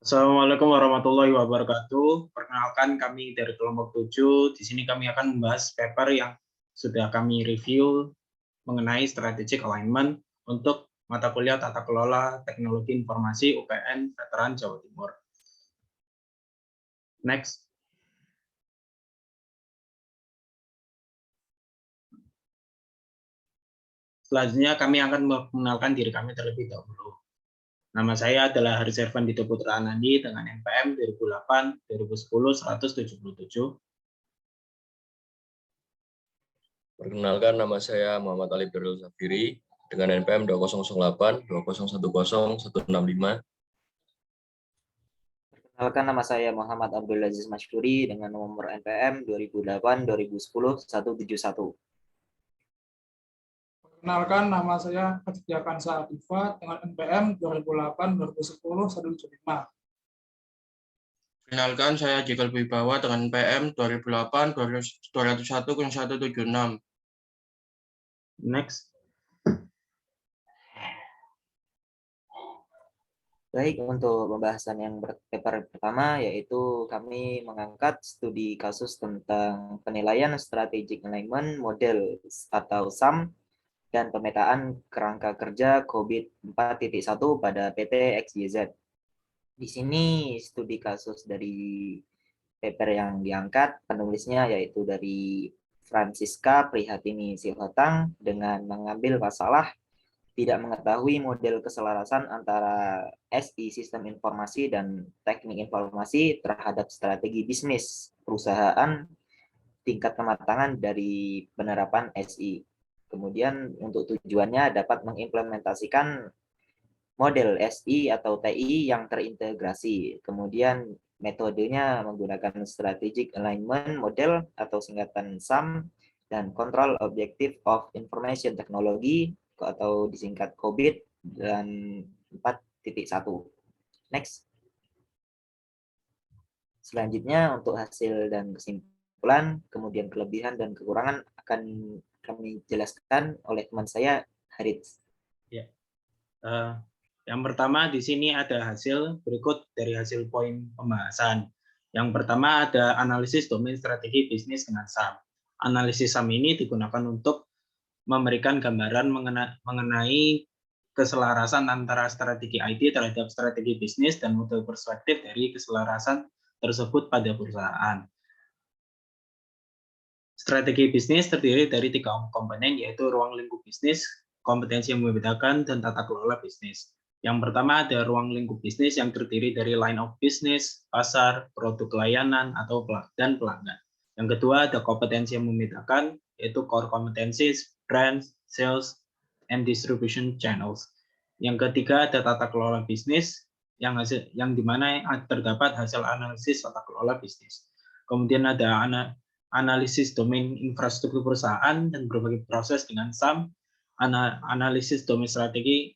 Assalamualaikum warahmatullahi wabarakatuh. Perkenalkan kami dari kelompok 7. Di sini kami akan membahas paper yang sudah kami review mengenai strategic alignment untuk mata kuliah Tata Kelola Teknologi Informasi UPN Veteran Jawa Timur. Next. Selanjutnya kami akan mengenalkan diri kami terlebih dahulu. Nama saya adalah Haris Ervan Dito Putra Anandi dengan NPM 2008 2010 177. Perkenalkan, nama saya Muhammad Ali Berul Zafiri dengan NPM 2008 2010 165. Perkenalkan, nama saya Muhammad Abdul Aziz Mashkuri dengan nomor NPM 2008 2010 171. Perkenalkan, nama saya Khadijah Kansa Adifa dengan NPM 2008 2010 175. Perkenalkan, saya Jekal Wibawa dengan PM 2008 201 176. Next. Baik, untuk pembahasan yang paper pertama yaitu kami mengangkat studi kasus tentang penilaian strategic alignment model atau SAM dan pemetaan kerangka kerja COVID 4.1 pada PT XYZ. Di sini studi kasus dari paper yang diangkat, penulisnya yaitu dari Francisca Prihatini Silhotang dengan mengambil masalah tidak mengetahui model keselarasan antara SI Sistem Informasi dan Teknik Informasi terhadap strategi bisnis perusahaan tingkat kematangan dari penerapan SI. Kemudian untuk tujuannya dapat mengimplementasikan model SI atau TI yang terintegrasi. Kemudian metodenya menggunakan Strategic Alignment Model atau singkatan SAM dan Control Objective of Information Technology atau disingkat COBIT dan 4.1. Next. Selanjutnya untuk hasil dan kesimpulan, kemudian kelebihan dan kekurangan akan kami jelaskan oleh teman saya, Harits. Ya. Yang pertama di sini ada hasil berikut dari hasil poin pembahasan. Yang pertama ada analisis domain strategi bisnis dengan SAM. Analisis SAM ini digunakan untuk memberikan gambaran mengenai keselarasan antara strategi IT terhadap strategi bisnis dan model perspektif dari keselarasan tersebut pada perusahaan. Strategi bisnis terdiri dari 3 komponen, yaitu ruang lingkup bisnis, kompetensi yang membedakan, dan tata kelola bisnis. Yang pertama ada ruang lingkup bisnis yang terdiri dari line of business, pasar, produk layanan, dan pelanggan. Yang kedua ada kompetensi yang membedakan, yaitu core competencies, brands, sales, and distribution channels. Yang ketiga ada tata kelola bisnis, yang di mana terdapat hasil analisis tata kelola bisnis. Kemudian ada analisis domain infrastruktur perusahaan dan berbagai proses dengan SAM, analisis domain strategi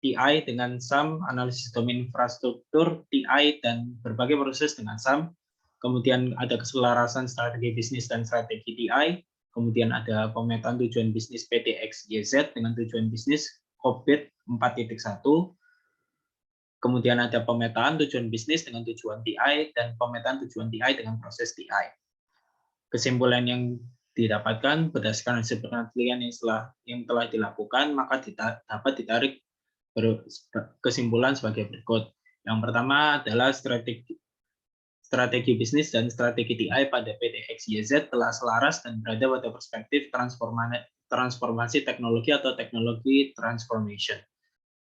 TI dengan SAM, analisis domain infrastruktur TI dan berbagai proses dengan SAM. Kemudian ada keselarasan strategi bisnis dan strategi TI. Kemudian ada pemetaan tujuan bisnis PT XYZ dengan tujuan bisnis COVID 4.1. Kemudian ada pemetaan tujuan bisnis dengan tujuan TI dan pemetaan tujuan TI dengan proses TI. Kesimpulan yang didapatkan berdasarkan hasil penelitian yang telah dilakukan, maka dapat ditarik kesimpulan sebagai berikut. Yang pertama adalah strategi bisnis dan strategi TI pada PT XYZ telah selaras dan berada pada perspektif transformasi teknologi atau teknologi transformation.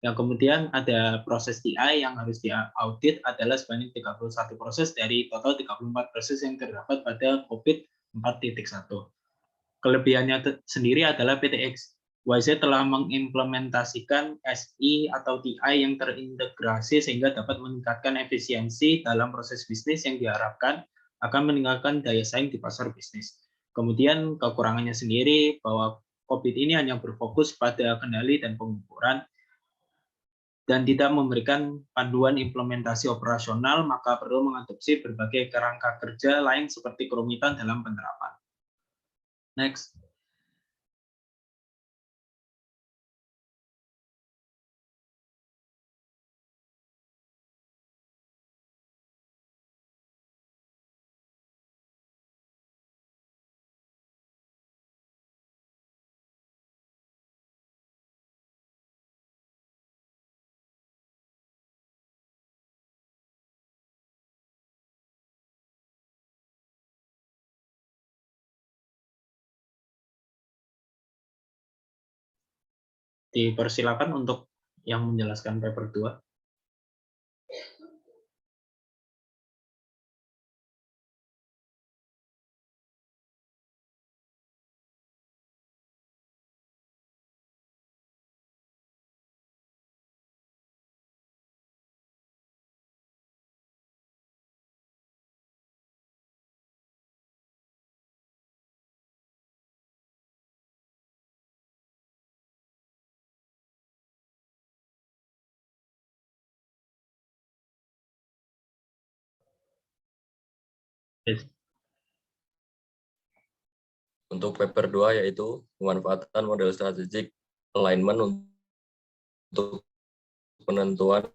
Yang kemudian ada proses TI yang harus diaudit adalah sebanyak 31 proses dari total 34 proses yang terdapat pada COVID 4.1. Kelebihannya sendiri adalah PT XYZ telah mengimplementasikan SI atau TI yang terintegrasi sehingga dapat meningkatkan efisiensi dalam proses bisnis yang diharapkan akan meningkatkan daya saing di pasar bisnis. Kemudian kekurangannya sendiri bahwa COVID ini hanya berfokus pada kendali dan pengukuran dan tidak memberikan panduan implementasi operasional, maka perlu mengadopsi berbagai kerangka kerja lain seperti kerumitan dalam penerapan. Next. Dipersilakan untuk yang menjelaskan paper 2. Untuk paper 2 yaitu pemanfaatan model strategic alignment untuk penentuan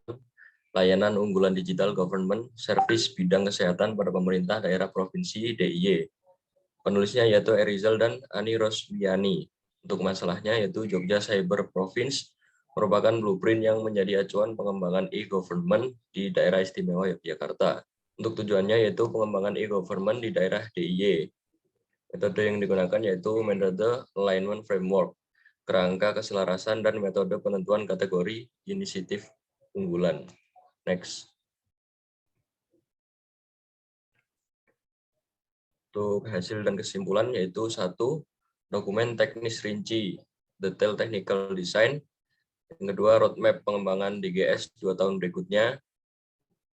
layanan unggulan digital government service bidang kesehatan pada pemerintah daerah provinsi DIY. Penulisnya yaitu Erizal dan Ani Rosmiani. Untuk masalahnya yaitu Jogja Cyber Province merupakan blueprint yang menjadi acuan pengembangan e-government di daerah istimewa Yogyakarta. Untuk tujuannya yaitu pengembangan e-government di daerah DIY. Metode yang digunakan yaitu metode alignment framework, kerangka keselarasan dan metode penentuan kategori inisiatif unggulan. Next. Untuk hasil dan kesimpulan yaitu 1. Dokumen teknis rinci, detail technical design. Yang kedua, roadmap pengembangan DGS 2 tahun berikutnya.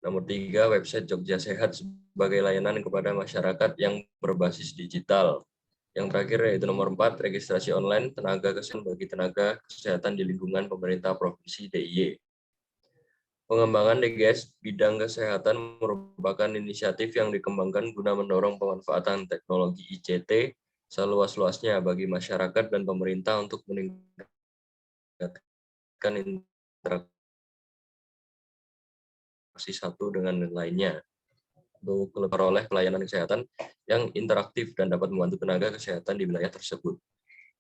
Nomor 3, website Jogja Sehat sebagai layanan kepada masyarakat yang berbasis digital. Yang terakhir yaitu nomor 4, registrasi online tenaga kesehatan bagi tenaga kesehatan di lingkungan pemerintah Provinsi DIY. Pengembangan DGS bidang kesehatan merupakan inisiatif yang dikembangkan guna mendorong pemanfaatan teknologi ICT seluas-luasnya bagi masyarakat dan pemerintah untuk meningkatkan interaksi satu dengan lainnya, untuk memperoleh pelayanan kesehatan yang interaktif dan dapat membantu tenaga kesehatan di wilayah tersebut.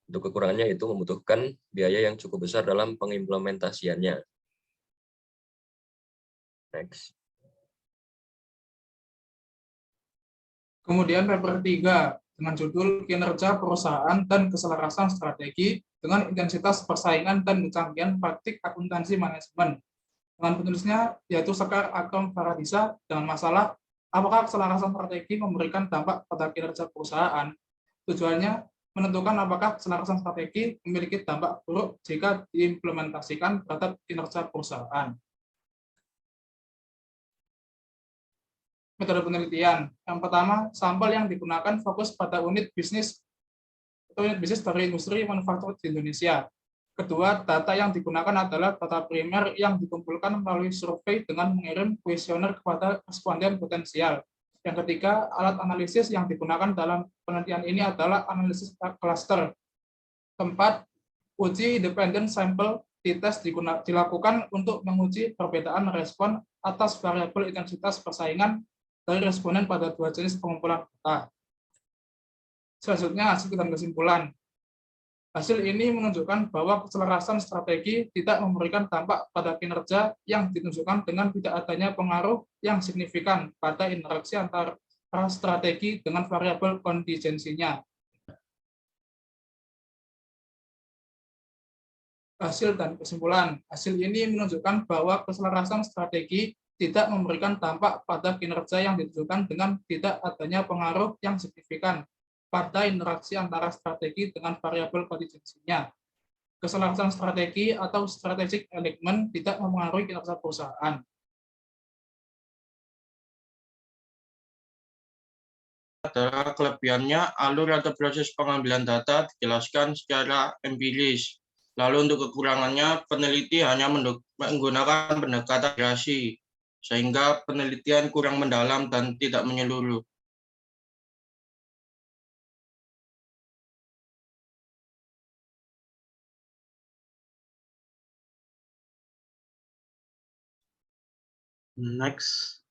Untuk kekurangannya itu membutuhkan biaya yang cukup besar dalam pengimplementasiannya. Next. Kemudian paper 3 dengan judul kinerja perusahaan dan keselarasan strategi dengan intensitas persaingan dan kecanggihan praktik akuntansi manajemen. Dengan penulisnya yaitu Sekar Akom Faradisa dengan masalah apakah keselarasan strategi memberikan dampak pada kinerja perusahaan. Tujuannya menentukan apakah keselarasan strategi memiliki dampak buruk jika diimplementasikan terhadap kinerja perusahaan. Metode penelitian. Yang pertama, sampel yang digunakan fokus pada unit bisnis dari industri manufaktur di Indonesia. Kedua, data yang digunakan adalah data primer yang dikumpulkan melalui survei dengan mengirim kuesioner kepada responden potensial. Yang ketiga, alat analisis yang digunakan dalam penelitian ini adalah analisis cluster. Keempat, uji independent sample dites dilakukan untuk menguji perbedaan respon atas variabel intensitas persaingan dari responden pada 2 jenis pengumpulan data. Selanjutnya, hasil dan kesimpulan. Hasil ini menunjukkan bahwa keselarasan strategi tidak memberikan dampak pada kinerja yang ditunjukkan dengan tidak adanya pengaruh yang signifikan pada interaksi antara strategi dengan variabel kontingensinya. Hasil dan kesimpulan. Hasil ini menunjukkan bahwa keselarasan strategi tidak memberikan dampak pada kinerja yang ditunjukkan dengan tidak adanya pengaruh yang signifikan pada interaksi antara strategi dengan variabel kontingensinya. Keselarasan strategi atau strategic alignment tidak mempengaruhi kinerja perusahaan. Adalah kelebihannya, alur atau proses pengambilan data dijelaskan secara empiris. Lalu untuk kekurangannya, peneliti hanya menggunakan pendekatan aspirasi, sehingga penelitian kurang mendalam dan tidak menyeluruh. Next.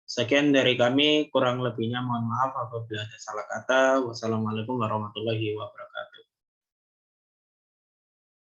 Sekian dari kami, kurang lebihnya mohon maaf apabila ada salah kata. Wassalamualaikum warahmatullahi wabarakatuh.